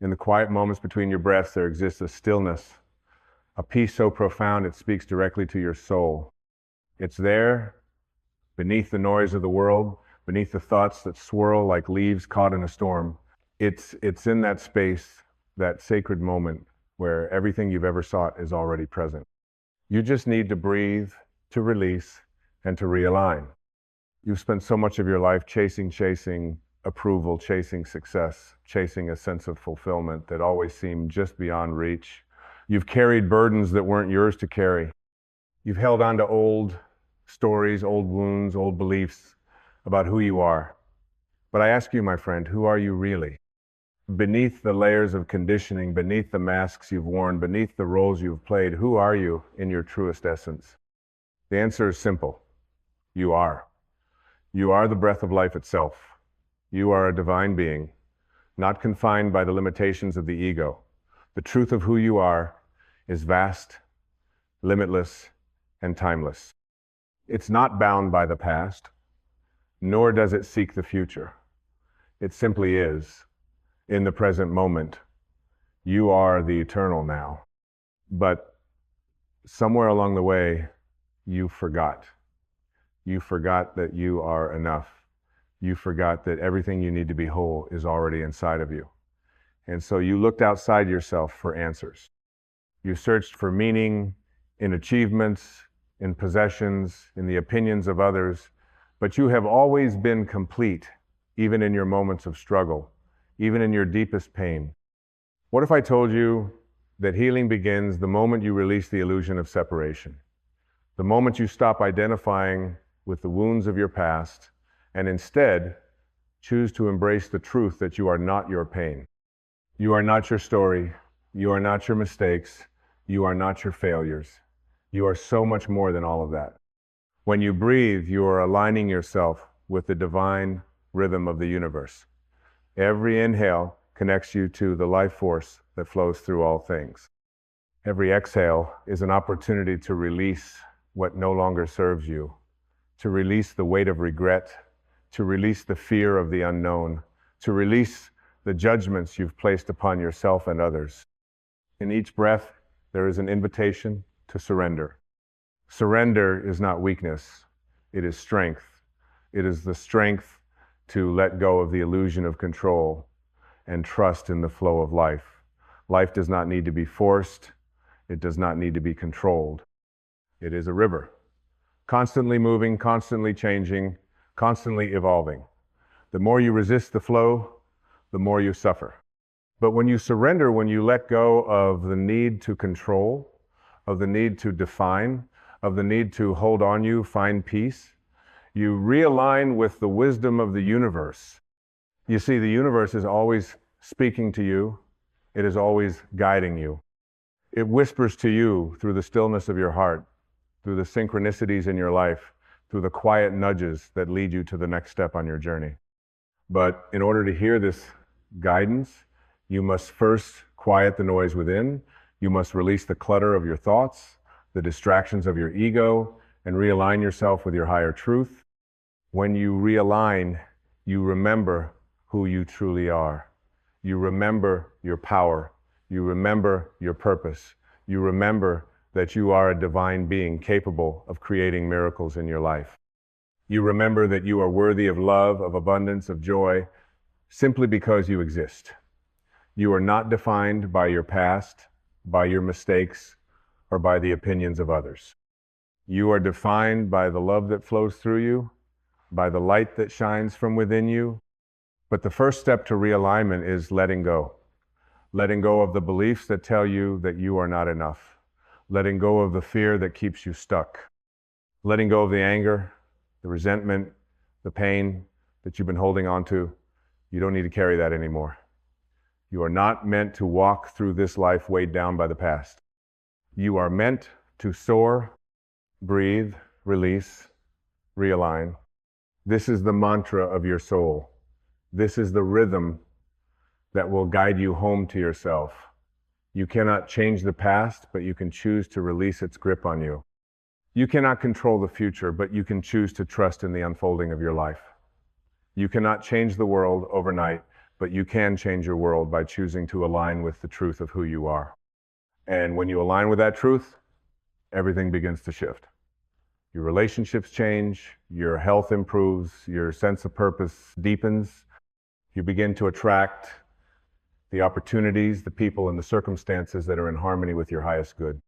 In the quiet moments between your breaths, there exists a stillness, a peace so profound it speaks directly to your soul. It's there, beneath the noise of the world, beneath the thoughts that swirl like leaves caught in a storm. It's in that space, that sacred moment, where everything you've ever sought is already present. You just need to breathe, to release, and to realign. You've spent so much of your life chasing approval, chasing success, chasing a sense of fulfillment that always seemed just beyond reach. You've carried burdens that weren't yours to carry. You've held on to old stories, old wounds, old beliefs about who you are. But I ask you, my friend, who are you really? Beneath the layers of conditioning, beneath the masks you've worn, beneath the roles you've played, who are you in your truest essence? The answer is simple. You are. You are the breath of life itself. You are a divine being, not confined by the limitations of the ego. The truth of who you are is vast, limitless, and timeless. It's not bound by the past, nor does it seek the future. It simply is. In the present moment, you are the eternal now. But somewhere along the way, you forgot. You forgot that you are enough. You forgot that everything you need to be whole is already inside of you. And so you looked outside yourself for answers. You searched for meaning in achievements, in possessions, in the opinions of others, but you have always been complete, even in your moments of struggle, even in your deepest pain. What if I told you that healing begins the moment you release the illusion of separation? The moment you stop identifying with the wounds of your past and instead choose to embrace the truth that you are not your pain. You are not your story. You are not your mistakes. You are not your failures. You are so much more than all of that. When you breathe, you are aligning yourself with the divine rhythm of the universe. Every inhale connects you to the life force that flows through all things. Every exhale is an opportunity to release what no longer serves you, to release the weight of regret, to release the fear of the unknown, to release the judgments you've placed upon yourself and others. In each breath, there is an invitation to surrender. Surrender is not weakness, it is strength. It is the strength to let go of the illusion of control and trust in the flow of life. Life does not need to be forced. It does not need to be controlled. It is a river, constantly moving, constantly changing, constantly evolving. The more you resist the flow, the more you suffer. But when you surrender, when you let go of the need to control, of the need to define, of the need to hold on you, find peace, you realign with the wisdom of the universe. You see, the universe is always speaking to you. It is always guiding you. It whispers to you through the stillness of your heart, through the synchronicities in your life, through the quiet nudges that lead you to the next step on your journey. But in order to hear this guidance, you must first quiet the noise within. You must release the clutter of your thoughts, the distractions of your ego, and realign yourself with your higher truth. When you realign, you remember who you truly are. You remember your power. You remember your purpose. You remember that you are a divine being capable of creating miracles in your life. You remember that you are worthy of love, of abundance, of joy, simply because you exist. You are not defined by your past, by your mistakes, or by the opinions of others. You are defined by the love that flows through you, by the light that shines from within you. But the first step to realignment is letting go. Letting go of the beliefs that tell you that you are not enough. Letting go of the fear that keeps you stuck. Letting go of the anger, the resentment, the pain that you've been holding on to. You don't need to carry that anymore. You are not meant to walk through this life weighed down by the past. You are meant to soar, breathe, release, realign. This is the mantra of your soul. This is the rhythm that will guide you home to yourself. You cannot change the past, but you can choose to release its grip on you. You cannot control the future, but you can choose to trust in the unfolding of your life. You cannot change the world overnight, but you can change your world by choosing to align with the truth of who you are. And when you align with that truth, everything begins to shift. Your relationships change, your health improves, your sense of purpose deepens. You begin to attract the opportunities, the people, and the circumstances that are in harmony with your highest good.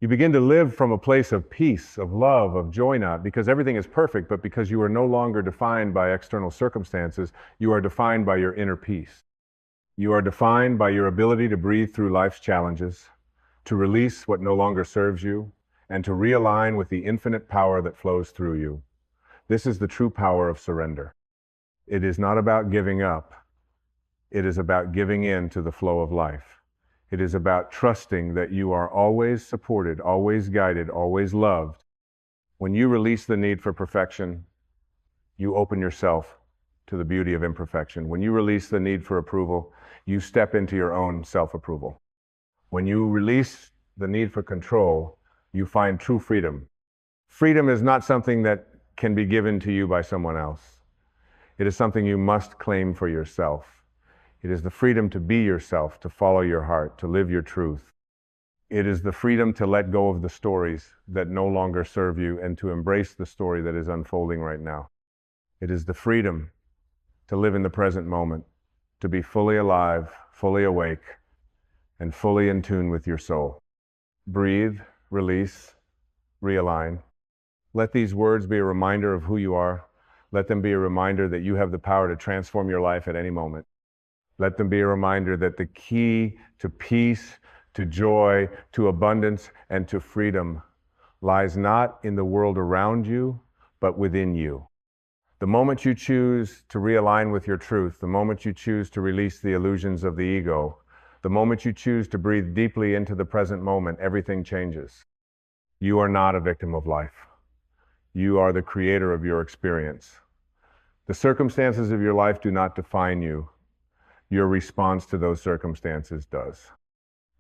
You begin to live from a place of peace, of love, of joy, not because everything is perfect, but because you are no longer defined by external circumstances. You are defined by your inner peace. You are defined by your ability to breathe through life's challenges, to release what no longer serves you, and to realign with the infinite power that flows through you. This is the true power of surrender. It is not about giving up. It is about giving in to the flow of life. It is about trusting that you are always supported, always guided, always loved. When you release the need for perfection, you open yourself to the beauty of imperfection. When you release the need for approval, you step into your own self-approval. When you release the need for control, you find true freedom. Freedom is not something that can be given to you by someone else. It is something you must claim for yourself. It is the freedom to be yourself, to follow your heart, to live your truth. It is the freedom to let go of the stories that no longer serve you and to embrace the story that is unfolding right now. It is the freedom to live in the present moment, to be fully alive, fully awake, and fully in tune with your soul. Breathe, release, realign. Let these words be a reminder of who you are. Let them be a reminder that you have the power to transform your life at any moment. Let them be a reminder that the key to peace, to joy, to abundance, and to freedom lies not in the world around you, but within you. The moment you choose to realign with your truth, the moment you choose to release the illusions of the ego, the moment you choose to breathe deeply into the present moment, everything changes. You are not a victim of life. You are the creator of your experience. The circumstances of your life do not define you. Your response to those circumstances does.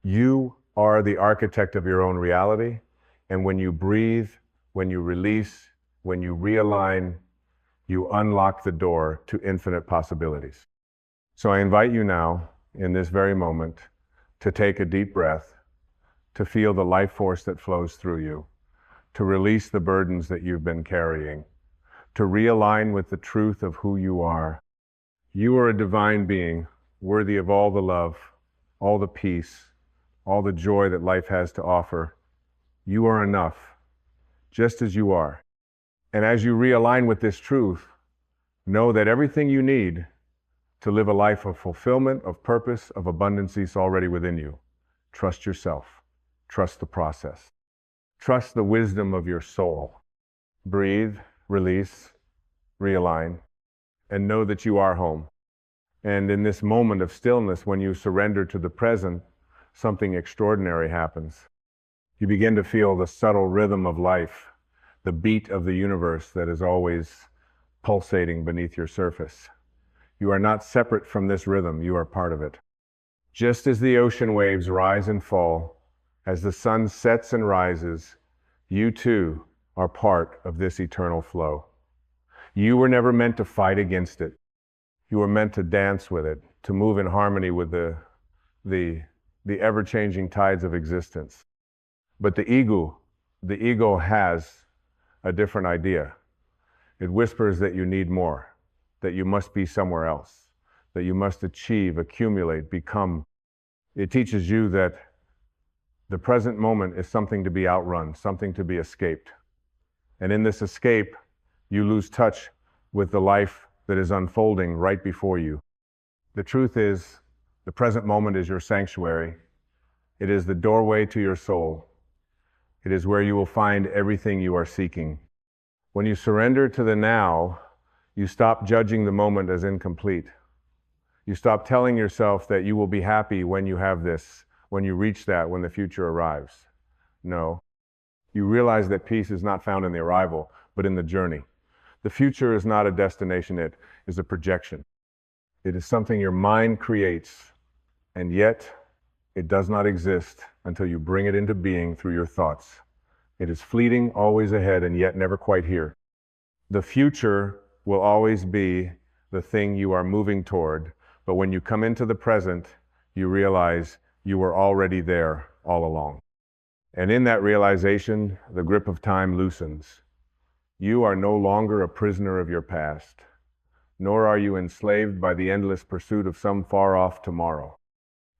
You are the architect of your own reality, and when you breathe, when you release, when you realign, you unlock the door to infinite possibilities. So I invite you now, in this very moment, to take a deep breath, to feel the life force that flows through you, to release the burdens that you've been carrying, to realign with the truth of who you are. You are a divine being, worthy of all the love, all the peace, all the joy that life has to offer. You are enough, just as you are. And as you realign with this truth, know that everything you need to live a life of fulfillment, of purpose, of abundance is already within you. Trust yourself. Trust the process. Trust the wisdom of your soul. Breathe, release, realign, and know that you are home. And in this moment of stillness, when you surrender to the present, something extraordinary happens. You begin to feel the subtle rhythm of life, the beat of the universe that is always pulsating beneath your surface. You are not separate from this rhythm, you are part of it. Just as the ocean waves rise and fall, as the sun sets and rises, you too are part of this eternal flow. You were never meant to fight against it. You were meant to dance with it, to move in harmony with the ever-changing tides of existence. But the ego has a different idea. It whispers that you need more, that you must be somewhere else, that you must achieve, accumulate, become. It teaches you that the present moment is something to be outrun, something to be escaped. And in this escape, you lose touch with the life that is unfolding right before you. The truth is, the present moment is your sanctuary. It is the doorway to your soul. It is where you will find everything you are seeking. When you surrender to the now, you stop judging the moment as incomplete. You stop telling yourself that you will be happy when you have this, when you reach that, when the future arrives. No. You realize that peace is not found in the arrival, but in the journey. The future is not a destination, it is a projection. It is something your mind creates, and yet it does not exist until you bring it into being through your thoughts. It is fleeting, always ahead, and yet never quite here. The future will always be the thing you are moving toward, But when you come into the present, you realize you were already there all along. And in that realization, the grip of time loosens. You are no longer a prisoner of your past, nor are you enslaved by the endless pursuit of some far-off tomorrow.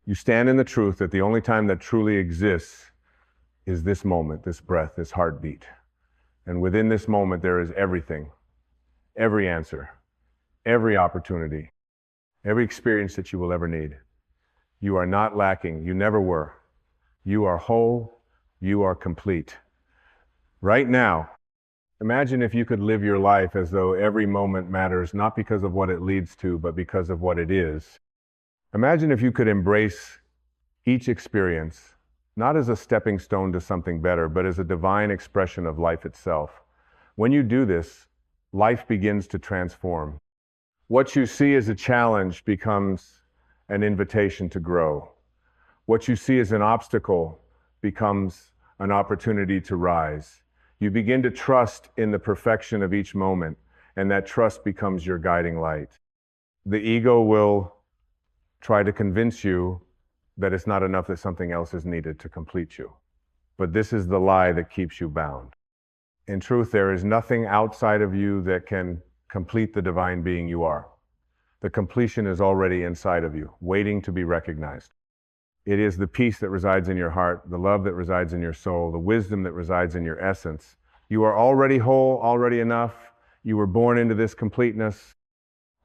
You stand in the truth that the only time that truly exists is this moment, this breath, this heartbeat. And within this moment, there is everything, every answer, every opportunity, every experience that you will ever need. You are not lacking. You never were. You are whole. You are complete. Right now, imagine if you could live your life as though every moment matters, not because of what it leads to, but because of what it is. Imagine if you could embrace each experience, not as a stepping stone to something better, but as a divine expression of life itself. When you do this, life begins to transform. What you see as a challenge becomes an invitation to grow. What you see as an obstacle becomes an opportunity to rise. You begin to trust in the perfection of each moment, and that trust becomes your guiding light. The ego will try to convince you that it's not enough, that something else is needed to complete you. But this is the lie that keeps you bound. In truth, there is nothing outside of you that can complete the divine being you are. The completion is already inside of you, waiting to be recognized. It is the peace that resides in your heart, the love that resides in your soul, the wisdom that resides in your essence. You are already whole, already enough. You were born into this completeness.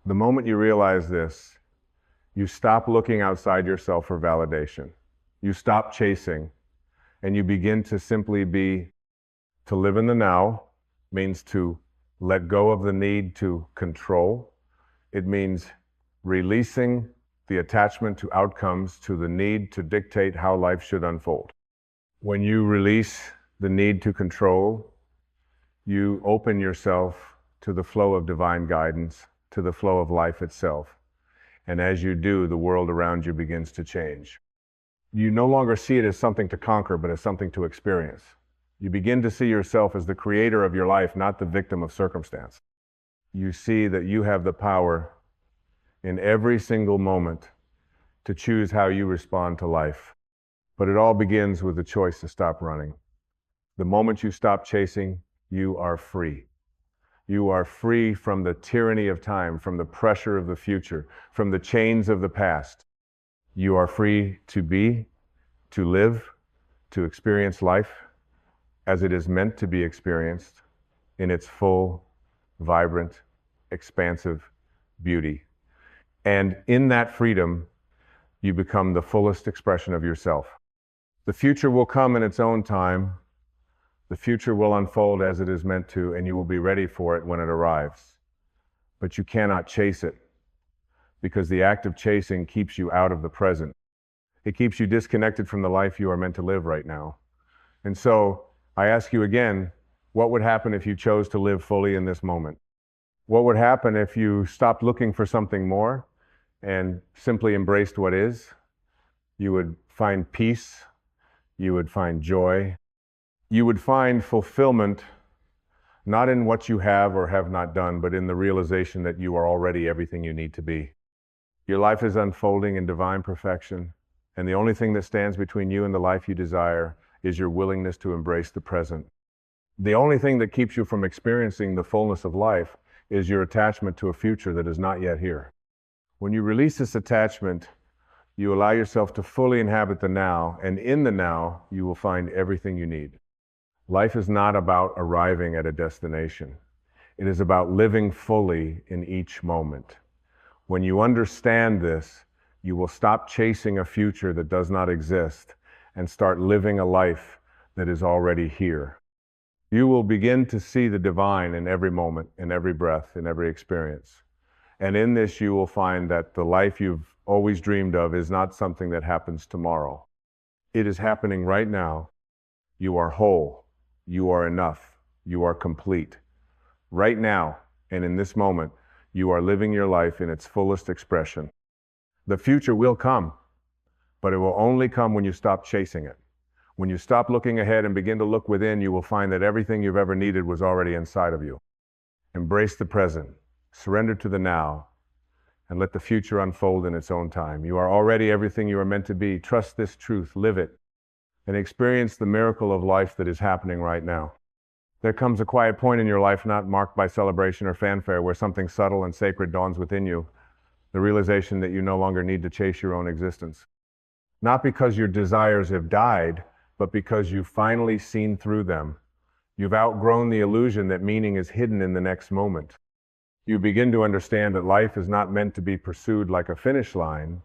The moment you realize this, you stop looking outside yourself for validation. You stop chasing, and you begin to simply be. To live in the now means to let go of the need to control. It means releasing the attachment to outcomes, to the need to dictate how life should unfold. When you release the need to control, you open yourself to the flow of divine guidance, to the flow of life itself. And as you do, the world around you begins to change. You no longer see it as something to conquer, but as something to experience. You begin to see yourself as the creator of your life, not the victim of circumstance. You see that you have the power in every single moment to choose how you respond to life. But it all begins with the choice to stop running. The moment you stop chasing, you are free. You are free from the tyranny of time, from the pressure of the future, from the chains of the past. You are free to be, to live, to experience life as it is meant to be experienced in its full, vibrant, expansive beauty. And in that freedom, you become the fullest expression of yourself. The future will come in its own time. The future will unfold as it is meant to, and you will be ready for it when it arrives. But you cannot chase it, because the act of chasing keeps you out of the present. It keeps you disconnected from the life you are meant to live right now. And so, I ask you again, what would happen if you chose to live fully in this moment? What would happen if you stopped looking for something more and simply embraced what is? You would find peace. You would find joy. You would find fulfillment, not in what you have or have not done, but in the realization that you are already everything you need to be. Your life is unfolding in divine perfection, and the only thing that stands between you and the life you desire is your willingness to embrace the present. The only thing that keeps you from experiencing the fullness of life is your attachment to a future that is not yet here. When you release this attachment, you allow yourself to fully inhabit the now, and in the now, you will find everything you need. Life is not about arriving at a destination. It is about living fully in each moment. When you understand this, you will stop chasing a future that does not exist and start living a life that is already here. You will begin to see the divine in every moment, in every breath, in every experience. And in this, you will find that the life you've always dreamed of is not something that happens tomorrow. It is happening right now. You are whole. You are enough. You are complete. Right now, and in this moment, you are living your life in its fullest expression. The future will come, but it will only come when you stop chasing it. When you stop looking ahead and begin to look within, you will find that everything you've ever needed was already inside of you. Embrace the present. Surrender to the now. and let the future unfold in its own time. You are already everything you are meant to be. Trust this truth, live it, and experience the miracle of life that is happening right now. There comes a quiet point in your life not marked by celebration or fanfare where something subtle and sacred dawns within you, the realization that you no longer need to chase your own existence. Not because your desires have died, but because you've finally seen through them. You've outgrown the illusion that meaning is hidden in the next moment. You begin to understand that life is not meant to be pursued like a finish line.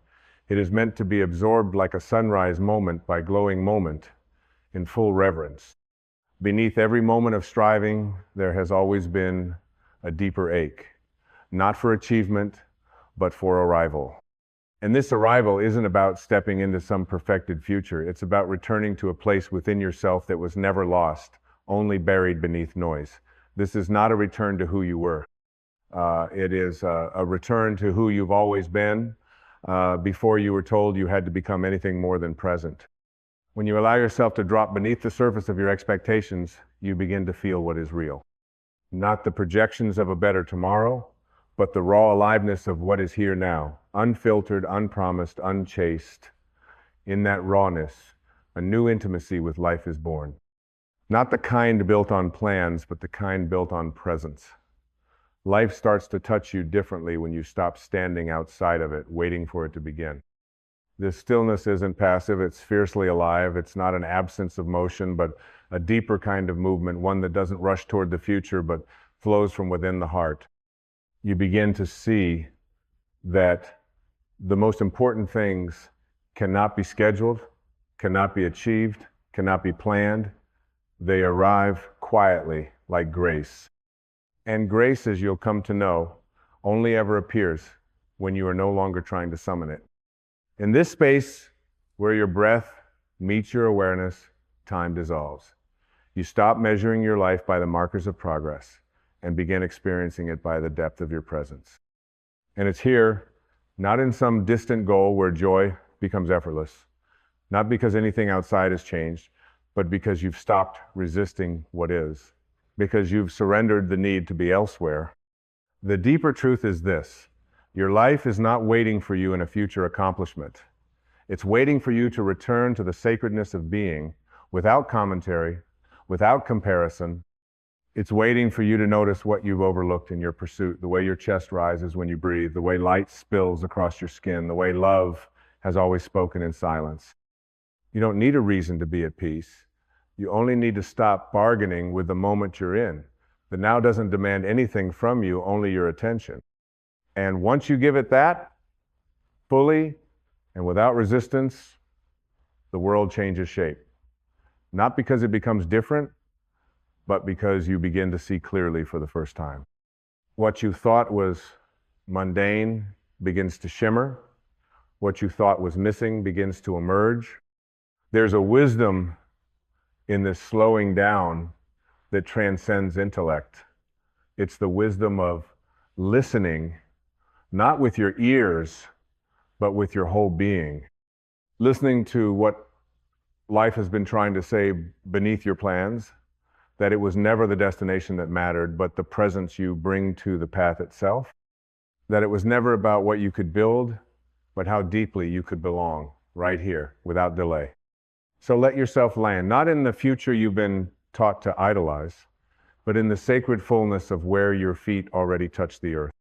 It is meant to be absorbed like a sunrise moment by glowing moment in full reverence. Beneath every moment of striving, there has always been a deeper ache, not for achievement, but for arrival. And this arrival isn't about stepping into some perfected future. It's about returning to a place within yourself that was never lost, only buried beneath noise. This is not a return to who you were. It is a return to who you've always been before you were told you had to become anything more than present. When you allow yourself to drop beneath the surface of your expectations, you begin to feel what is real. Not the projections of a better tomorrow, but the raw aliveness of what is here now, unfiltered, unpromised, unchased. In that rawness, a new intimacy with life is born. Not the kind built on plans, but the kind built on presence. Life starts to touch you differently when you stop standing outside of it, waiting for it to begin. This stillness isn't passive, it's fiercely alive. It's not an absence of motion, but a deeper kind of movement, one that doesn't rush toward the future, but flows from within the heart. You begin to see that the most important things cannot be scheduled, cannot be achieved, cannot be planned. They arrive quietly, like grace. And grace, as you'll come to know, only ever appears when you are no longer trying to summon it. In this space, where your breath meets your awareness, time dissolves. You stop measuring your life by the markers of progress and begin experiencing it by the depth of your presence. And it's here, not in some distant goal where joy becomes effortless, not because anything outside has changed, but because you've stopped resisting what is, because you've surrendered the need to be elsewhere. The deeper truth is this: your life is not waiting for you in a future accomplishment. It's waiting for you to return to the sacredness of being without commentary, without comparison. It's waiting for you to notice what you've overlooked in your pursuit, the way your chest rises when you breathe, the way light spills across your skin, the way love has always spoken in silence. You don't need a reason to be at peace. You only need to stop bargaining with the moment you're in. The now doesn't demand anything from you, only your attention. And once you give it that, fully and without resistance, the world changes shape. Not because it becomes different, but because you begin to see clearly for the first time. What you thought was mundane begins to shimmer. What you thought was missing begins to emerge. There's a wisdom in this slowing down that transcends intellect. It's the wisdom of listening, not with your ears, but with your whole being. Listening to what life has been trying to say beneath your plans, that it was never the destination that mattered, but the presence you bring to the path itself. That it was never about what you could build, but how deeply you could belong right here, without delay. So let yourself land, not in the future you've been taught to idolize, but in the sacred fullness of where your feet already touch the earth.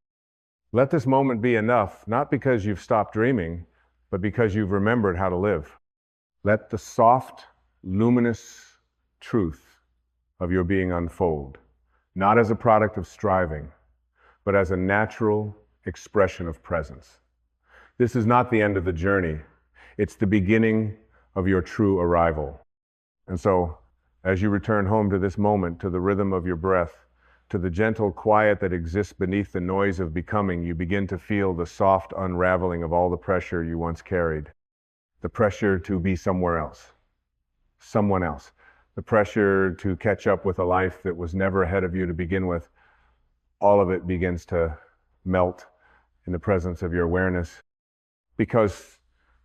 Let this moment be enough, not because you've stopped dreaming, but because you've remembered how to live. Let the soft, luminous truth of your being unfold, not as a product of striving, but as a natural expression of presence. This is not the end of the journey. It's the beginning of your true arrival. And so, as you return home to this moment, to the rhythm of your breath, to the gentle quiet that exists beneath the noise of becoming, you begin to feel the soft unraveling of all the pressure you once carried. The pressure to be somewhere else, someone else. The pressure to catch up with a life that was never ahead of you to begin with. All of it begins to melt in the presence of your awareness. Because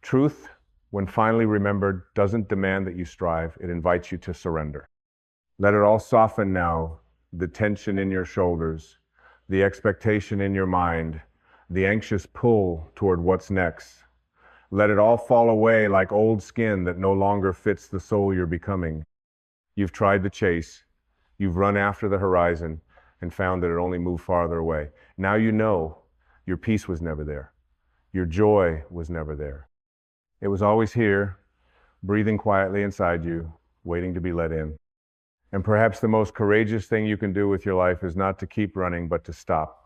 truth, when finally remembered, doesn't demand that you strive. It invites you to surrender. Let it all soften now. The tension in your shoulders, the expectation in your mind, the anxious pull toward what's next. Let it all fall away like old skin that no longer fits the soul you're becoming. You've tried the chase, you've run after the horizon, and found that it only moved farther away. Now you know your peace was never there. Your joy was never there. It was always here, breathing quietly inside you, waiting to be let in. And perhaps the most courageous thing you can do with your life is not to keep running, but to stop,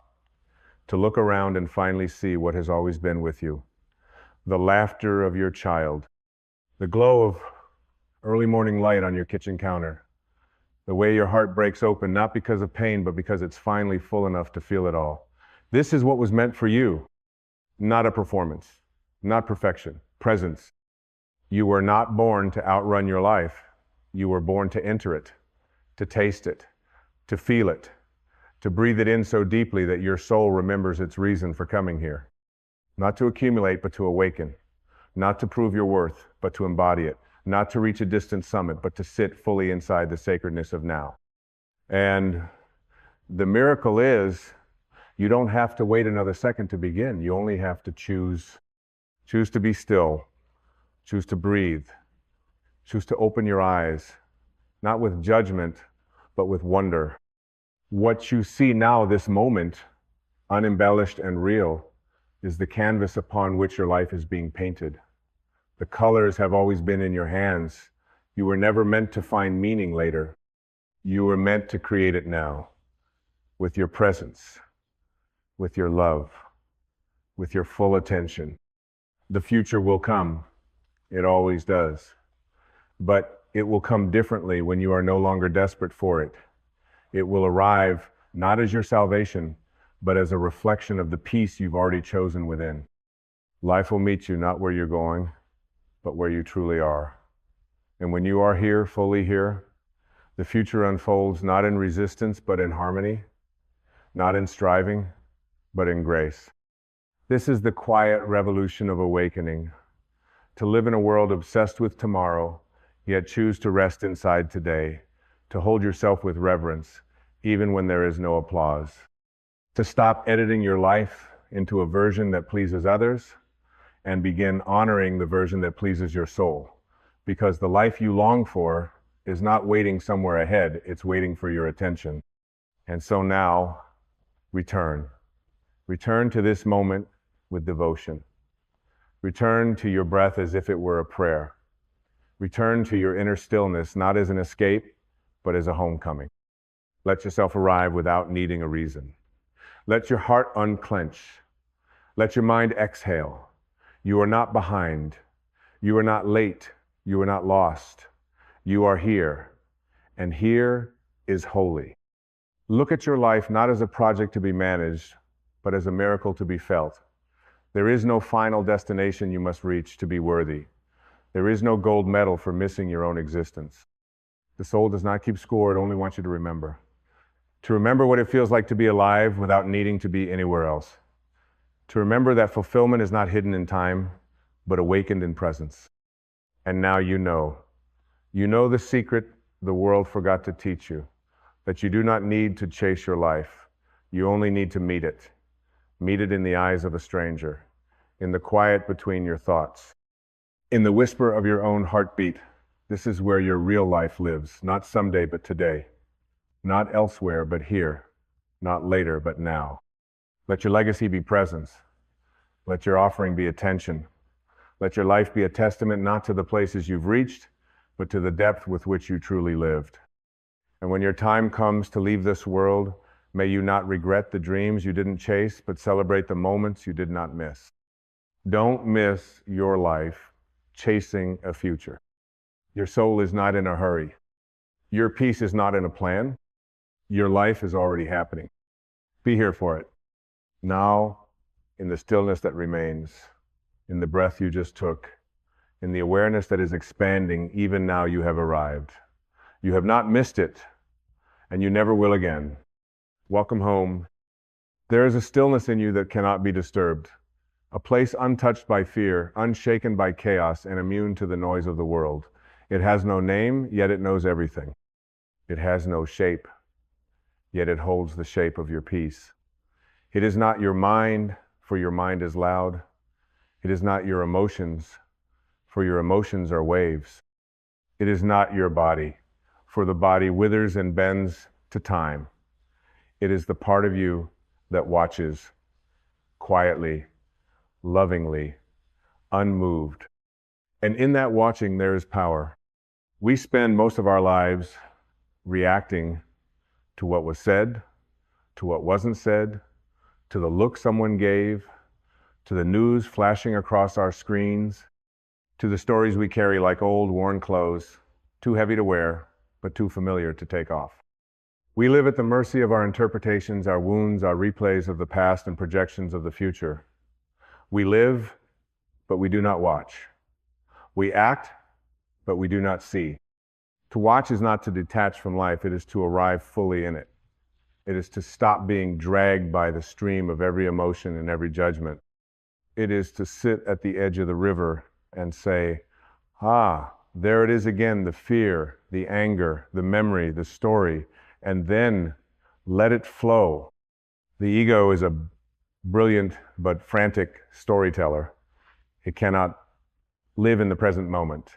to look around and finally see what has always been with you. The laughter of your child, the glow of early morning light on your kitchen counter, the way your heart breaks open, not because of pain, but because it's finally full enough to feel it all. This is what was meant for you, not a performance, not perfection, presence. You were not born to outrun your life. You were born to enter it, to taste it, to feel it, to breathe it in so deeply that your soul remembers its reason for coming here. Not to accumulate, but to awaken. Not to prove your worth, but to embody it. Not to reach a distant summit, but to sit fully inside the sacredness of now. And the miracle is, you don't have to wait another second to begin. You only have to choose. Choose to be still. Choose to breathe. Choose to open your eyes, not with judgment, but with wonder. What you see now, this moment, unembellished and real, is the canvas upon which your life is being painted. The colors have always been in your hands. You were never meant to find meaning later. You were meant to create it now, with your presence, with your love, with your full attention. The future will come. It always does. But it will come differently when you are no longer desperate for it. It will arrive not as your salvation, but as a reflection of the peace you've already chosen within. Life will meet you not where you're going, but where you truly are. And when you are here, fully here, the future unfolds not in resistance, but in harmony, not in striving, but in grace. This is the quiet revolution of awakening. To live in a world obsessed with tomorrow, yet choose to rest inside today, to hold yourself with reverence, even when there is no applause. To stop editing your life into a version that pleases others and begin honoring the version that pleases your soul. Because the life you long for is not waiting somewhere ahead, it's waiting for your attention. And so now, return. Return to this moment with devotion. Return to your breath as if it were a prayer. Return to your inner stillness, not as an escape, but as a homecoming. Let yourself arrive without needing a reason. Let your heart unclench. Let your mind exhale. You are not behind. You are not late. You are not lost. You are here. And here is holy. Look at your life not as a project to be managed, but as a miracle to be felt. There is no final destination you must reach to be worthy. There is no gold medal for missing your own existence. The soul does not keep score, it only wants you to remember. To remember what it feels like to be alive without needing to be anywhere else. To remember that fulfillment is not hidden in time, but awakened in presence. And now you know. You know the secret the world forgot to teach you, that you do not need to chase your life. You only need to meet it. Meet it in the eyes of a stranger, in the quiet between your thoughts, in the whisper of your own heartbeat. This is where your real life lives, not someday, but today. Not elsewhere, but here. Not later, but now. Let your legacy be presence. Let your offering be attention. Let your life be a testament not to the places you've reached, but to the depth with which you truly lived. And when your time comes to leave this world, may you not regret the dreams you didn't chase, but celebrate the moments you did not miss. Don't miss your life chasing a future. Your soul is not in a hurry. Your peace is not in a plan. Your life is already happening. Be here for it. Now, in the stillness that remains, in the breath you just took, in the awareness that is expanding, even now you have arrived. You have not missed it, and you never will again. Welcome home. There is a stillness in you that cannot be disturbed, a place untouched by fear, unshaken by chaos, and immune to the noise of the world. It has no name, yet it knows everything. It has no shape, yet it holds the shape of your peace. It is not your mind, for your mind is loud. It is not your emotions, for your emotions are waves. It is not your body, for the body withers and bends to time. It is the part of you that watches quietly, lovingly, unmoved. And in that watching, there is power. We spend most of our lives reacting to what was said, to what wasn't said, to the look someone gave, to the news flashing across our screens, to the stories we carry like old, worn clothes, too heavy to wear, but too familiar to take off. We live at the mercy of our interpretations, our wounds, our replays of the past, and projections of the future. We live, but we do not watch. We act, but we do not see. To watch is not to detach from life, it is to arrive fully in it. It is to stop being dragged by the stream of every emotion and every judgment. It is to sit at the edge of the river and say, there it is again, the fear, the anger, the memory, the story, and then let it flow. The ego is a brilliant but frantic storyteller. It cannot live in the present moment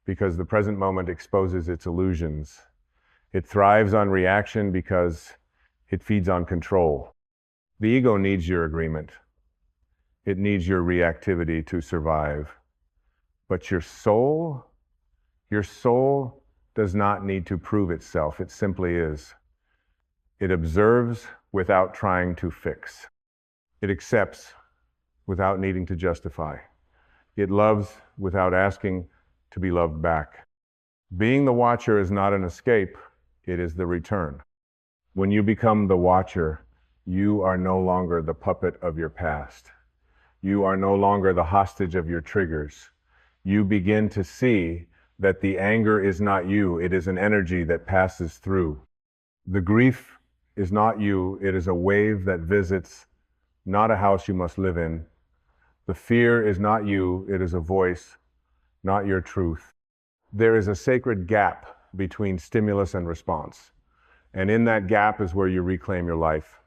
because the present moment exposes its illusions. It thrives on reaction because it feeds on control. The ego needs your agreement. It needs your reactivity to survive. But your soul does not need to prove itself. It simply is. It observes without trying to fix. It accepts without needing to justify. It loves without asking to be loved back. Being the watcher is not an escape, it is the return. When you become the watcher, you are no longer the puppet of your past. You are no longer the hostage of your triggers. You begin to see that the anger is not you, it is an energy that passes through. The grief is not you, it is a wave that visits, not a house you must live in. The fear is not you, it is a voice, not your truth. There is a sacred gap between stimulus and response. And in that gap is where you reclaim your life.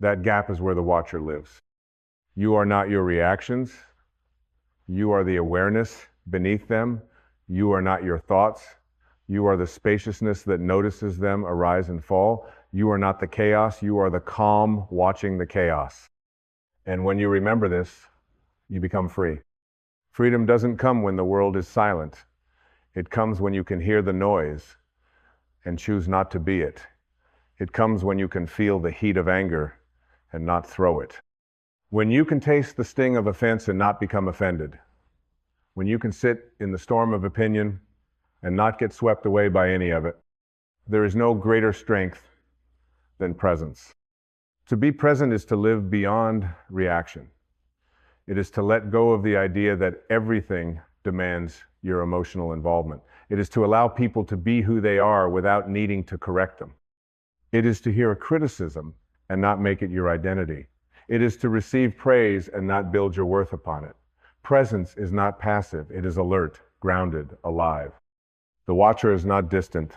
That gap is where the watcher lives. You are not your reactions. You are the awareness beneath them. You are not your thoughts. You are the spaciousness that notices them arise and fall. You are not the chaos. You are the calm watching the chaos. And when you remember this, you become free. Freedom doesn't come when the world is silent. It comes when you can hear the noise and choose not to be it. It comes when you can feel the heat of anger and not throw it. When you can taste the sting of offense and not become offended. When you can sit in the storm of opinion and not get swept away by any of it. There is no greater strength than presence. To be present is to live beyond reaction. It is to let go of the idea that everything demands your emotional involvement. It is to allow people to be who they are without needing to correct them. It is to hear a criticism and not make it your identity. It is to receive praise and not build your worth upon it. Presence is not passive. It is alert, grounded, alive. The watcher is not distant.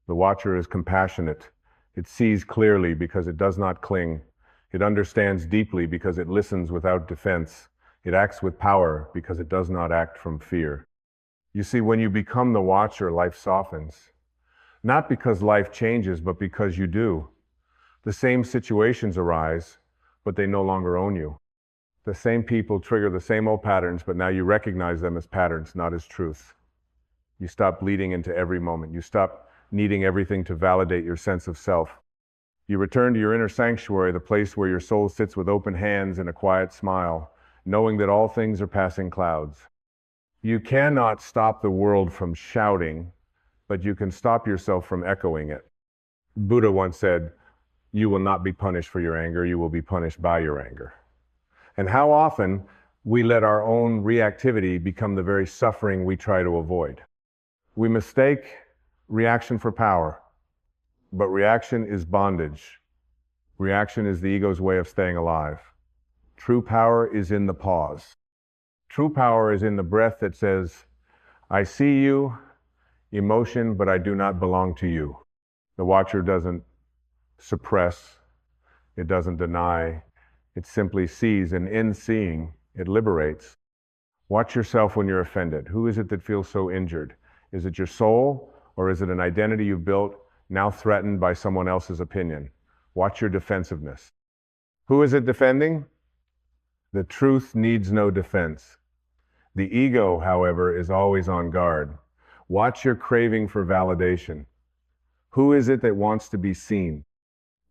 The watcher is compassionate. It sees clearly because it does not cling. It understands deeply because it listens without defense. It acts with power because it does not act from fear. You see, when you become the watcher, life softens. Not because life changes, but because you do. The same situations arise, but they no longer own you. The same people trigger the same old patterns, but now you recognize them as patterns, not as truth. You stop bleeding into every moment. You stop needing everything to validate your sense of self. You return to your inner sanctuary, the place where your soul sits with open hands and a quiet smile, knowing that all things are passing clouds. You cannot stop the world from shouting, but you can stop yourself from echoing it. Buddha once said, "You will not be punished for your anger, you will be punished by your anger." And how often we let our own reactivity become the very suffering we try to avoid. We mistake reaction for power, but reaction is bondage. Reaction is the ego's way of staying alive. True power is in the pause. True power is in the breath that says, "I see you, emotion, but I do not belong to you." The watcher doesn't suppress, it doesn't deny, It simply sees, and in seeing, it liberates. Watch yourself when you're offended. Who is it that feels so injured? Is it your soul, or is it an identity you've built, now threatened by someone else's opinion? Watch your defensiveness. Who is it defending? The truth needs no defense. The ego, however, is always on guard. Watch your craving for validation. Who is it that wants to be seen?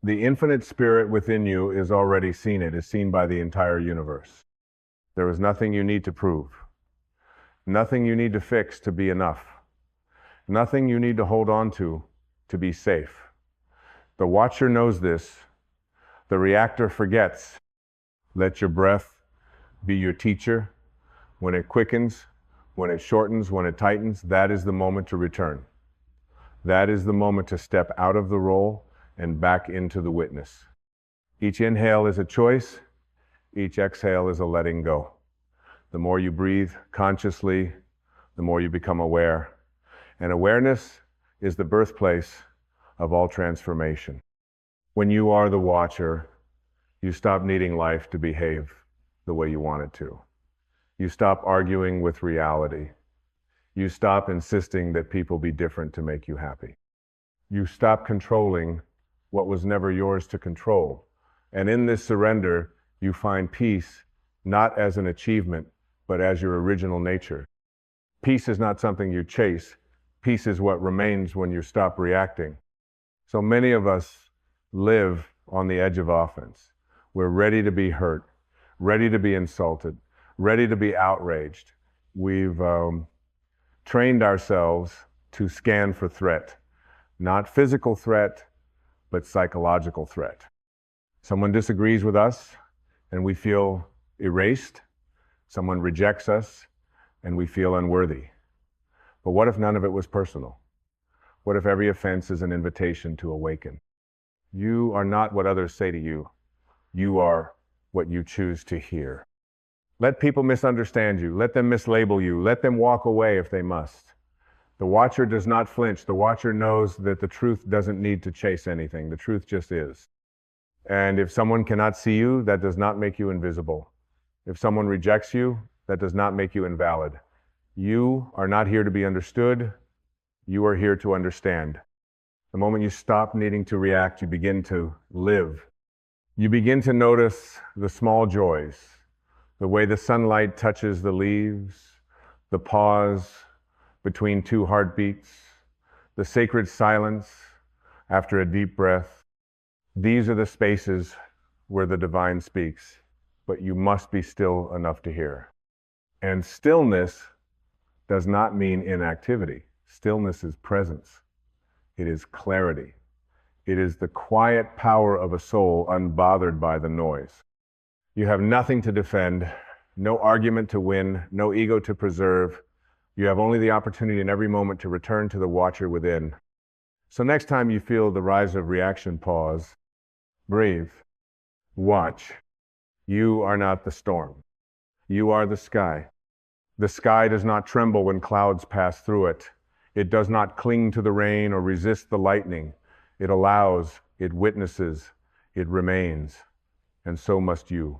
The infinite spirit within you is already seen. It is seen by the entire universe. There is nothing you need to prove. Nothing you need to fix to be enough. Nothing you need to hold on to be safe. The watcher knows this. The reactor forgets. Let your breath be your teacher. When it quickens, when it shortens, when it tightens, that is the moment to return. That is the moment to step out of the role and back into the witness. Each inhale is a choice. Each exhale is a letting go. The more you breathe consciously, the more you become aware. And awareness is the birthplace of all transformation. When you are the watcher, you stop needing life to behave the way you want it to. You stop arguing with reality. You stop insisting that people be different to make you happy. You stop controlling what was never yours to control. And in this surrender, you find peace not as an achievement, but as your original nature. Peace is not something you chase. Peace is what remains when you stop reacting. So many of us live on the edge of offense. We're ready to be hurt, ready to be insulted, ready to be outraged. We've trained ourselves to scan for threat, not physical threat, but psychological threat. Someone disagrees with us and we feel erased. Someone rejects us and we feel unworthy. But what if none of it was personal? What if every offense is an invitation to awaken? You are not what others say to you. You are what you choose to hear. Let people misunderstand you. Let them mislabel you. Let them walk away if they must. The watcher does not flinch. The watcher knows that the truth doesn't need to chase anything. The truth just is. And if someone cannot see you, that does not make you invisible. If someone rejects you, that does not make you invalid. You are not here to be understood. You are here to understand. The moment you stop needing to react, you begin to live. You begin to notice the small joys, the way the sunlight touches the leaves, the pause between two heartbeats, the sacred silence after a deep breath. These are the spaces where the divine speaks, but you must be still enough to hear. And stillness does not mean inactivity. Stillness is presence. It is clarity. It is the quiet power of a soul unbothered by the noise. You have nothing to defend, no argument to win, no ego to preserve. You have only the opportunity in every moment to return to the watcher within. So next time you feel the rise of reaction, pause, breathe, watch. You are not the storm. You are the sky. The sky does not tremble when clouds pass through it. It does not cling to the rain or resist the lightning. It allows, it witnesses, it remains, and so must you.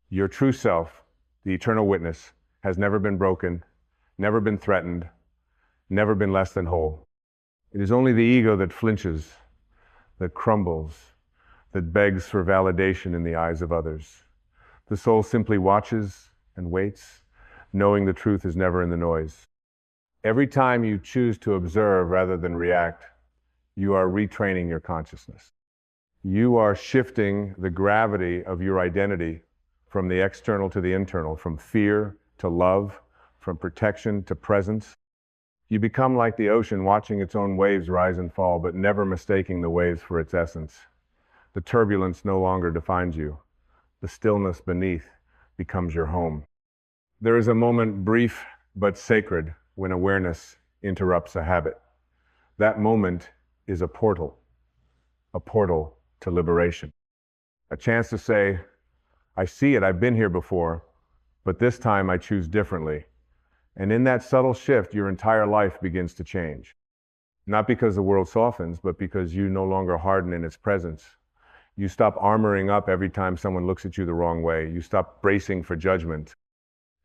Your true self, the eternal witness, has never been broken, never been threatened, never been less than whole. It is only the ego that flinches, that crumbles, that begs for validation in the eyes of others. The soul simply watches and waits, knowing the truth is never in the noise. Every time you choose to observe rather than react, you are retraining your consciousness. You are shifting the gravity of your identity from the external to the internal, from fear to love, from protection to presence. You become like the ocean, watching its own waves rise and fall, but never mistaking the waves for its essence. The turbulence no longer defines you. The stillness beneath becomes your home. There is a moment, brief but sacred, when awareness interrupts a habit. That moment is a portal to liberation. A chance to say, I see it, I've been here before, but this time I choose differently. And in that subtle shift, your entire life begins to change. Not because the world softens, but because you no longer harden in its presence. You stop armoring up every time someone looks at you the wrong way. You stop bracing for judgment.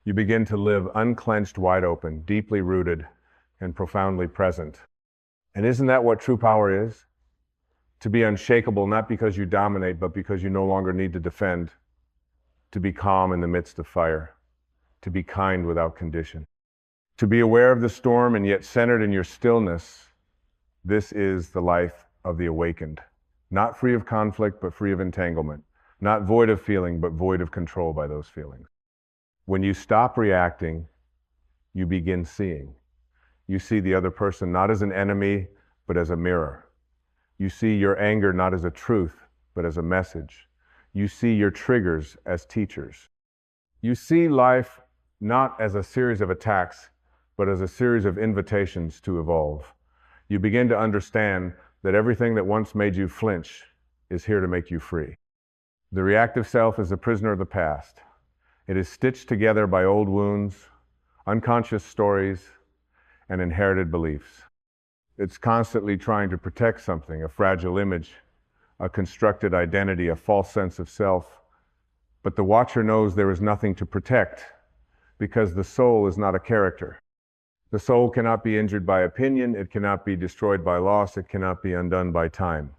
You begin to live unclenched, wide open, deeply rooted, and profoundly present. And isn't that what true power is? To be unshakable, not because you dominate, but because you no longer need to defend. To be calm in the midst of fire. To be kind without condition. To be aware of the storm and yet centered in your stillness. This is the life of the awakened. Not free of conflict, but free of entanglement. Not void of feeling, but void of control by those feelings. When you stop reacting, you begin seeing. You see the other person not as an enemy, but as a mirror. You see your anger not as a truth, but as a message. You see your triggers as teachers. You see life not as a series of attacks, but as a series of invitations to evolve. You begin to understand that everything that once made you flinch is here to make you free. The reactive self is a prisoner of the past. It is stitched together by old wounds, unconscious stories, and inherited beliefs. It's constantly trying to protect something, a fragile image, a constructed identity, a false sense of self. But the watcher knows there is nothing to protect because the soul is not a character. The soul cannot be injured by opinion, it cannot be destroyed by loss, it cannot be undone by time.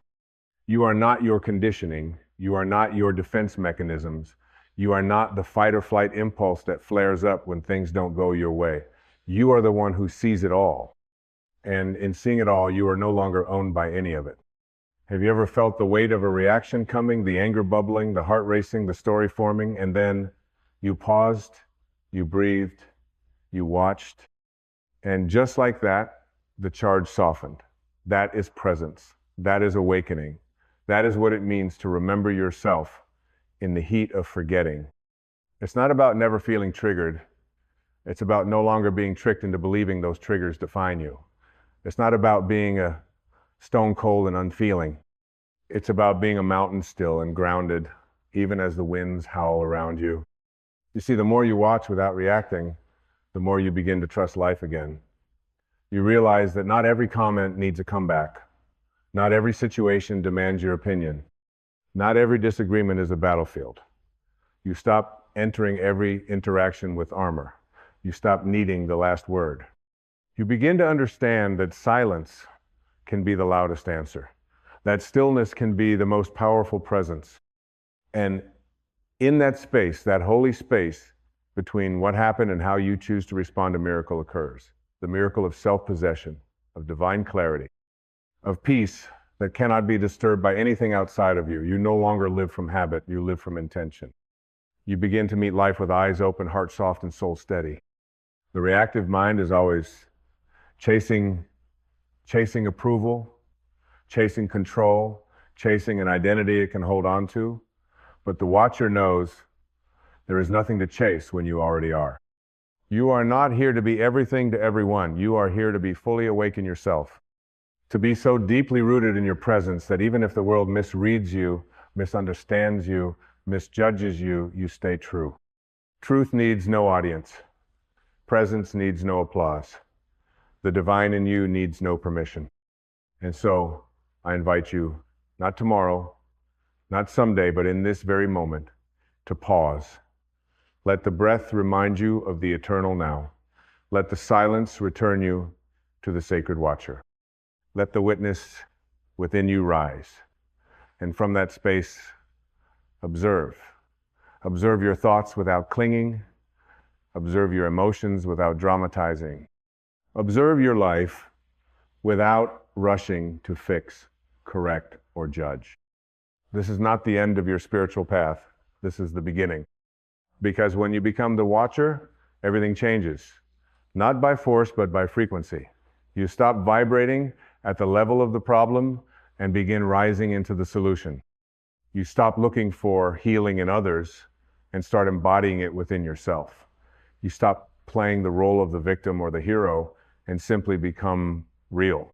You are not your conditioning, you are not your defense mechanisms, you are not the fight or flight impulse that flares up when things don't go your way. You are the one who sees it all. And in seeing it all, you are no longer owned by any of it. Have you ever felt the weight of a reaction coming, the anger bubbling, the heart racing, the story forming, and then you paused, you breathed, you watched, and just like that, the charge softened. That is presence. That is awakening. That is what it means to remember yourself in the heat of forgetting. It's not about never feeling triggered. It's about no longer being tricked into believing those triggers define you. It's not about being a stone cold and unfeeling. It's about being a mountain still and grounded, even as the winds howl around you. You see, the more you watch without reacting, the more you begin to trust life again. You realize that not every comment needs a comeback. Not every situation demands your opinion. Not every disagreement is a battlefield. You stop entering every interaction with armor. You stop needing the last word. You begin to understand that silence can be the loudest answer. That stillness can be the most powerful presence. And in that space, that holy space between what happened and how you choose to respond, a miracle occurs. The miracle of self-possession, of divine clarity, of peace that cannot be disturbed by anything outside of you. You no longer live from habit, you live from intention. You begin to meet life with eyes open, heart soft, and soul steady. The reactive mind is always chasing approval, chasing control, chasing an identity it can hold on to. But the watcher knows there is nothing to chase when you already are. You are not here to be everything to everyone. You are here to be fully awake in yourself. To be so deeply rooted in your presence that even if the world misreads you, misunderstands you, misjudges you, you stay true. Truth needs no audience. Presence needs no applause. The divine in you needs no permission. And so I invite you, not tomorrow, not someday, but in this very moment, to pause. Let the breath remind you of the eternal now. Let the silence return you to the sacred watcher. Let the witness within you rise. And from that space, observe. Observe your thoughts without clinging. Observe your emotions without dramatizing. Observe your life without rushing to fix, correct, or judge. This is not the end of your spiritual path. This is the beginning. Because when you become the watcher, everything changes. Not by force, but by frequency. You stop vibrating at the level of the problem and begin rising into the solution. You stop looking for healing in others and start embodying it within yourself. You stop playing the role of the victim or the hero and simply become real.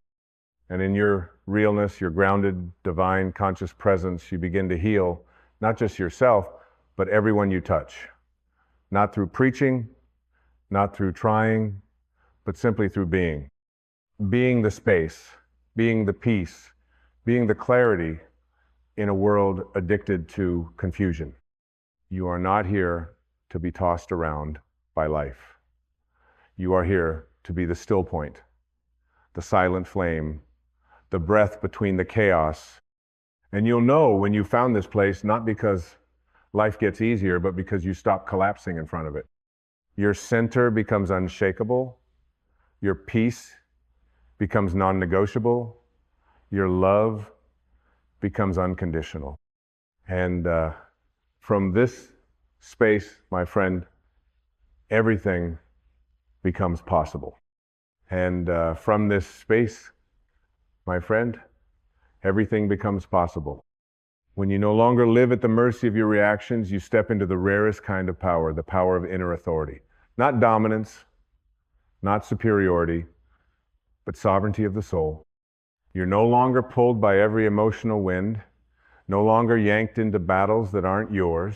And in your realness, your grounded, divine, conscious presence, you begin to heal not just yourself, but everyone you touch. Not through preaching, not through trying, but simply through being. Being the space, being the peace, being the clarity in a world addicted to confusion. You are not here to be tossed around by life. You are here to be the still point, the silent flame, the breath between the chaos. And you'll know when you found this place, not because life gets easier, but because you stop collapsing in front of it. Your center becomes unshakable. Your peace becomes non-negotiable. Your love becomes unconditional. And from this space, my friend, everything becomes possible. And from this space, my friend, everything becomes possible. When you no longer live at the mercy of your reactions, you step into the rarest kind of power, the power of inner authority. Not dominance, not superiority, but sovereignty of the soul. You're no longer pulled by every emotional wind, no longer yanked into battles that aren't yours.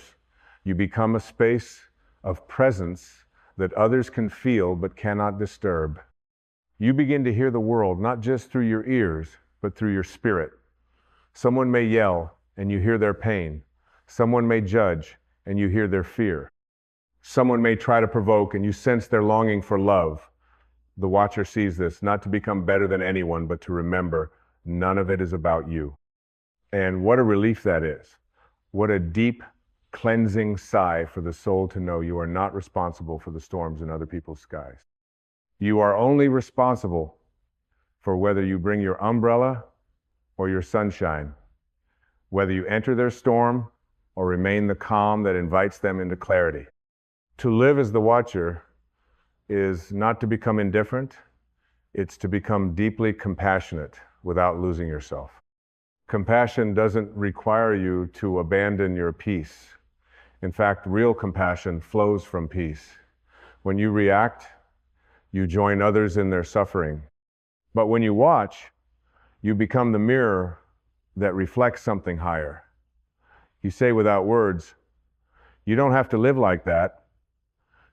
You become a space of presence that others can feel but cannot disturb. You begin to hear the world, not just through your ears, but through your spirit. Someone may yell, and you hear their pain. Someone may judge, and you hear their fear. Someone may try to provoke, and you sense their longing for love. The watcher sees this, not to become better than anyone, but to remember none of it is about you. And what a relief that is. What a deep, cleansing sigh for the soul to know you are not responsible for the storms in other people's skies. You are only responsible for whether you bring your umbrella or your sunshine, whether you enter their storm or remain the calm that invites them into clarity. To live as the watcher is not to become indifferent, it's to become deeply compassionate without losing yourself. Compassion doesn't require you to abandon your peace. In fact, real compassion flows from peace. When you react, you join others in their suffering. But when you watch, you become the mirror that reflects something higher. You say without words, you don't have to live like that.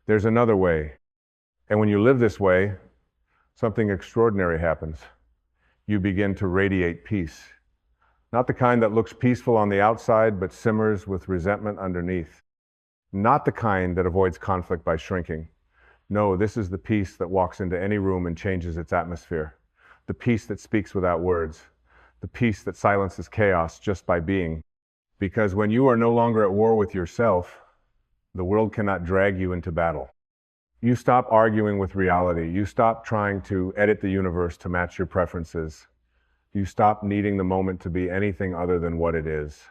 There's another way. And when you live this way, something extraordinary happens. You begin to radiate peace. Not the kind that looks peaceful on the outside, but simmers with resentment underneath. Not the kind that avoids conflict by shrinking. No, this is the peace that walks into any room and changes its atmosphere. The peace that speaks without words. The peace that silences chaos just by being. Because when you are no longer at war with yourself, the world cannot drag you into battle. You stop arguing with reality. You stop trying to edit the universe to match your preferences. You stop needing the moment to be anything other than what it is.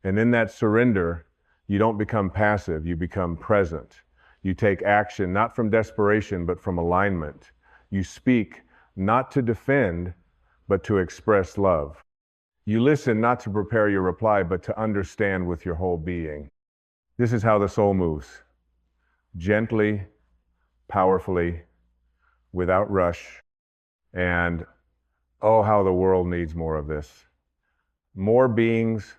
And in that surrender, you don't become passive, you become present. You take action, not from desperation, but from alignment. You speak, not to defend, but to express love. You listen, not to prepare your reply, but to understand with your whole being. This is how the soul moves. Gently, powerfully, without rush, and oh, how the world needs more of this. More beings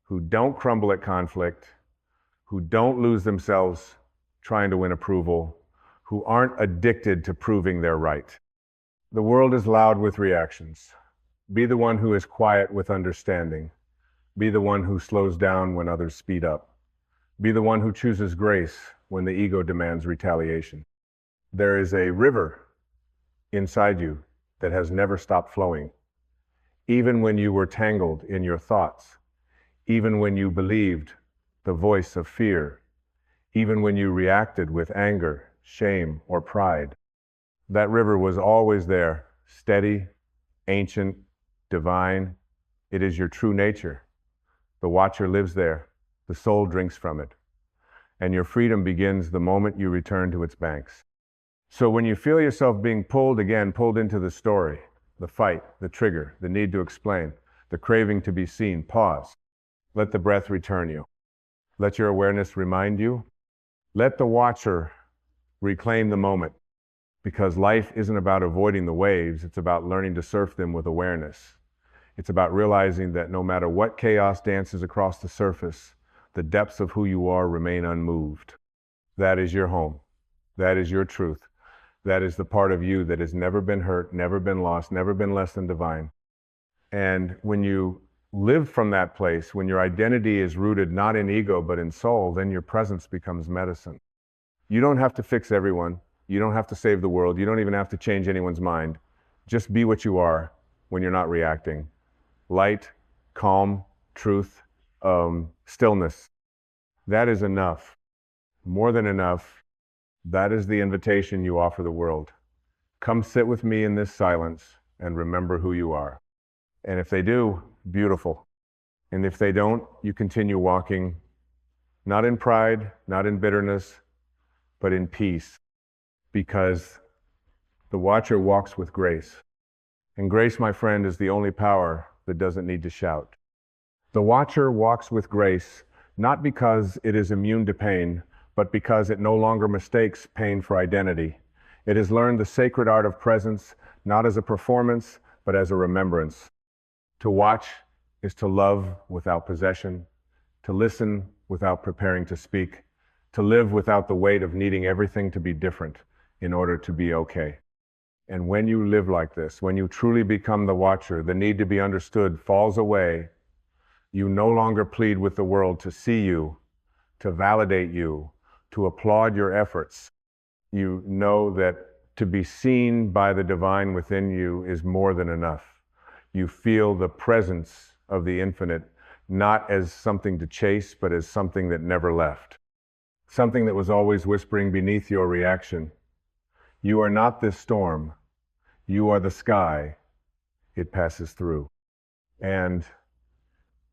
who don't crumble at conflict, who don't lose themselves trying to win approval, who aren't addicted to proving they're right. The world is loud with reactions. Be the one who is quiet with understanding. Be the one who slows down when others speed up. Be the one who chooses grace when the ego demands retaliation. There is a river inside you that has never stopped flowing. Even when you were tangled in your thoughts, even when you believed the voice of fear, even when you reacted with anger, shame, or pride, that river was always there, steady, ancient, divine. It is your true nature. The watcher lives there. The soul drinks from it. And your freedom begins the moment you return to its banks. So when you feel yourself being pulled into the story, the fight, the trigger, the need to explain, the craving to be seen, pause. Let the breath return you. Let your awareness remind you. Let the watcher reclaim the moment, because life isn't about avoiding the waves, it's about learning to surf them with awareness. It's about realizing that no matter what chaos dances across the surface, the depths of who you are remain unmoved. That is your home. That is your truth. That is the part of you that has never been hurt, never been lost, never been less than divine. And when you live from that place, when your identity is rooted not in ego but in soul, then your presence becomes medicine. You don't have to fix everyone. You don't have to save the world. You don't even have to change anyone's mind. Just be what you are when you're not reacting. Light, calm, truth, stillness. That is enough. More than enough. That is the invitation you offer the world. Come sit with me in this silence and remember who you are. And if they do, beautiful. And if they don't, you continue walking, not in pride, not in bitterness, but in peace. Because the watcher walks with grace. And grace, my friend, is the only power that doesn't need to shout. The watcher walks with grace, not because it is immune to pain, but because it no longer mistakes pain for identity. It has learned the sacred art of presence, not as a performance, but as a remembrance. To watch is to love without possession, to listen without preparing to speak, to live without the weight of needing everything to be different in order to be okay. And when you live like this, when you truly become the watcher, the need to be understood falls away. You no longer plead with the world to see you, to validate you, to applaud your efforts. You know that to be seen by the divine within you is more than enough. You feel the presence of the infinite, not as something to chase, but as something that never left. Something that was always whispering beneath your reaction. You are not this storm. You are the sky. It passes through. And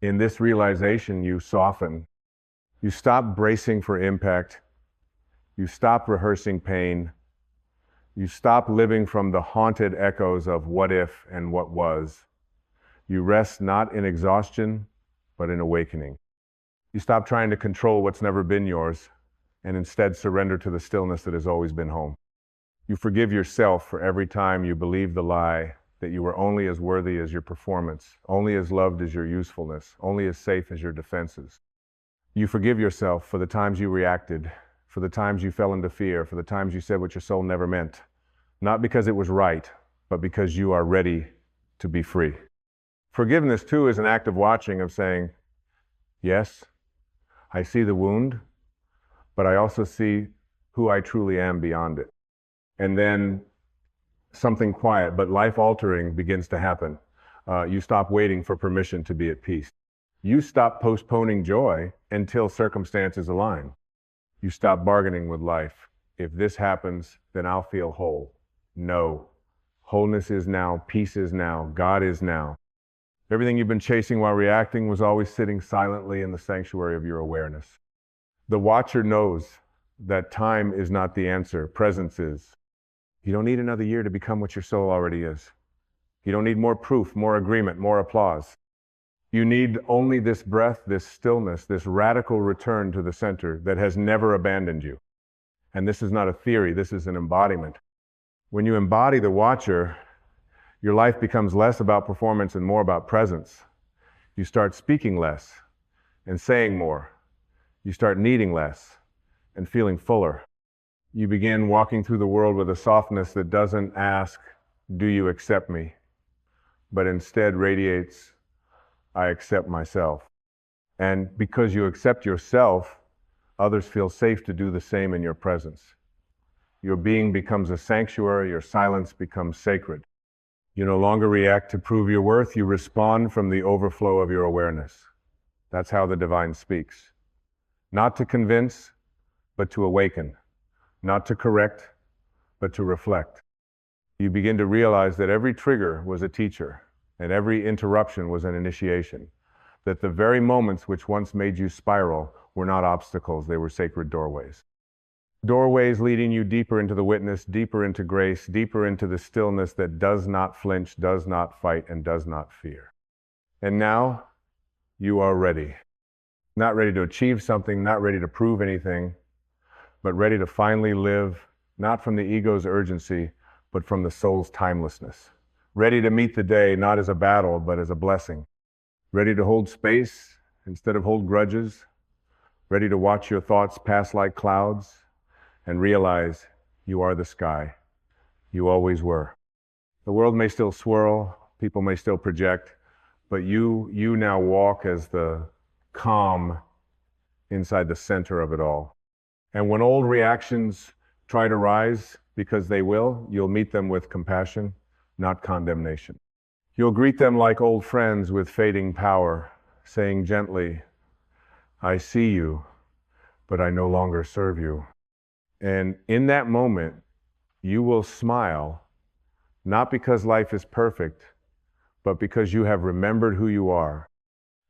in this realization, you soften. You stop bracing for impact. You stop rehearsing pain. You stop living from the haunted echoes of what if and what was. You rest not in exhaustion, but in awakening. You stop trying to control what's never been yours, and instead surrender to the stillness that has always been home. You forgive yourself for every time you believe the lie that you were only as worthy as your performance, only as loved as your usefulness, only as safe as your defenses. You forgive yourself for the times you reacted, for the times you fell into fear, for the times you said what your soul never meant, not because it was right, but because you are ready to be free. Forgiveness, too, is an act of watching, of saying, yes, I see the wound, but I also see who I truly am beyond it. And then something quiet but life-altering begins to happen. You stop waiting for permission to be at peace. You stop postponing joy until circumstances align. You stop bargaining with life. If this happens, then I'll feel whole. No. Wholeness is now, peace is now, God is now. Everything you've been chasing while reacting was always sitting silently in the sanctuary of your awareness. The watcher knows that time is not the answer, presence is. You don't need another year to become what your soul already is. You don't need more proof, more agreement, more applause. You need only this breath, this stillness, this radical return to the center that has never abandoned you. And this is not a theory, this is an embodiment. When you embody the watcher, your life becomes less about performance and more about presence. You start speaking less and saying more. You start needing less and feeling fuller. You begin walking through the world with a softness that doesn't ask, do you accept me? But instead radiates, I accept myself. And because you accept yourself, others feel safe to do the same in your presence. Your being becomes a sanctuary, your silence becomes sacred. You no longer react to prove your worth, you respond from the overflow of your awareness. That's how the divine speaks. Not to convince, but to awaken. Not to correct, but to reflect. You begin to realize that every trigger was a teacher, and every interruption was an initiation. That the very moments which once made you spiral were not obstacles, they were sacred doorways. Doorways leading you deeper into the witness, deeper into grace, deeper into the stillness that does not flinch, does not fight, and does not fear. And now, you are ready. Not ready to achieve something, not ready to prove anything, but ready to finally live, not from the ego's urgency, but from the soul's timelessness. Ready to meet the day, not as a battle, but as a blessing. Ready to hold space instead of hold grudges. Ready to watch your thoughts pass like clouds and realize you are the sky. You always were. The world may still swirl, people may still project, but you now walk as the calm inside the center of it all. And when old reactions try to rise, because they will, you'll meet them with compassion, not condemnation. You'll greet them like old friends with fading power, saying gently, I see you, but I no longer serve you. And in that moment, you will smile, not because life is perfect, but because you have remembered who you are.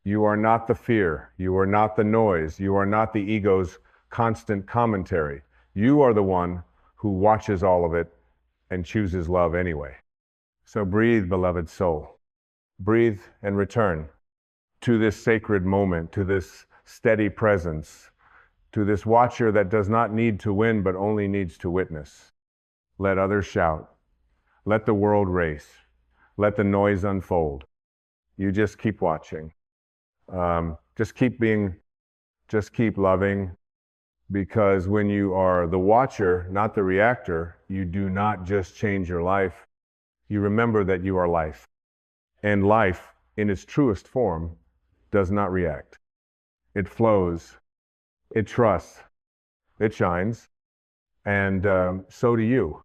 You are not the fear. You are not the noise. You are not the ego's constant commentary. You are the one who watches all of it and chooses love anyway. So breathe, beloved soul. Breathe and return to this sacred moment, to this steady presence, to this watcher that does not need to win but only needs to witness. Let others shout. Let the world race. Let the noise unfold. You just keep watching. Just keep loving, because when you are the watcher, not the reactor, you do not just change your life. You remember that you are life. And life, in its truest form, does not react. It flows, it trusts, it shines, and so do you.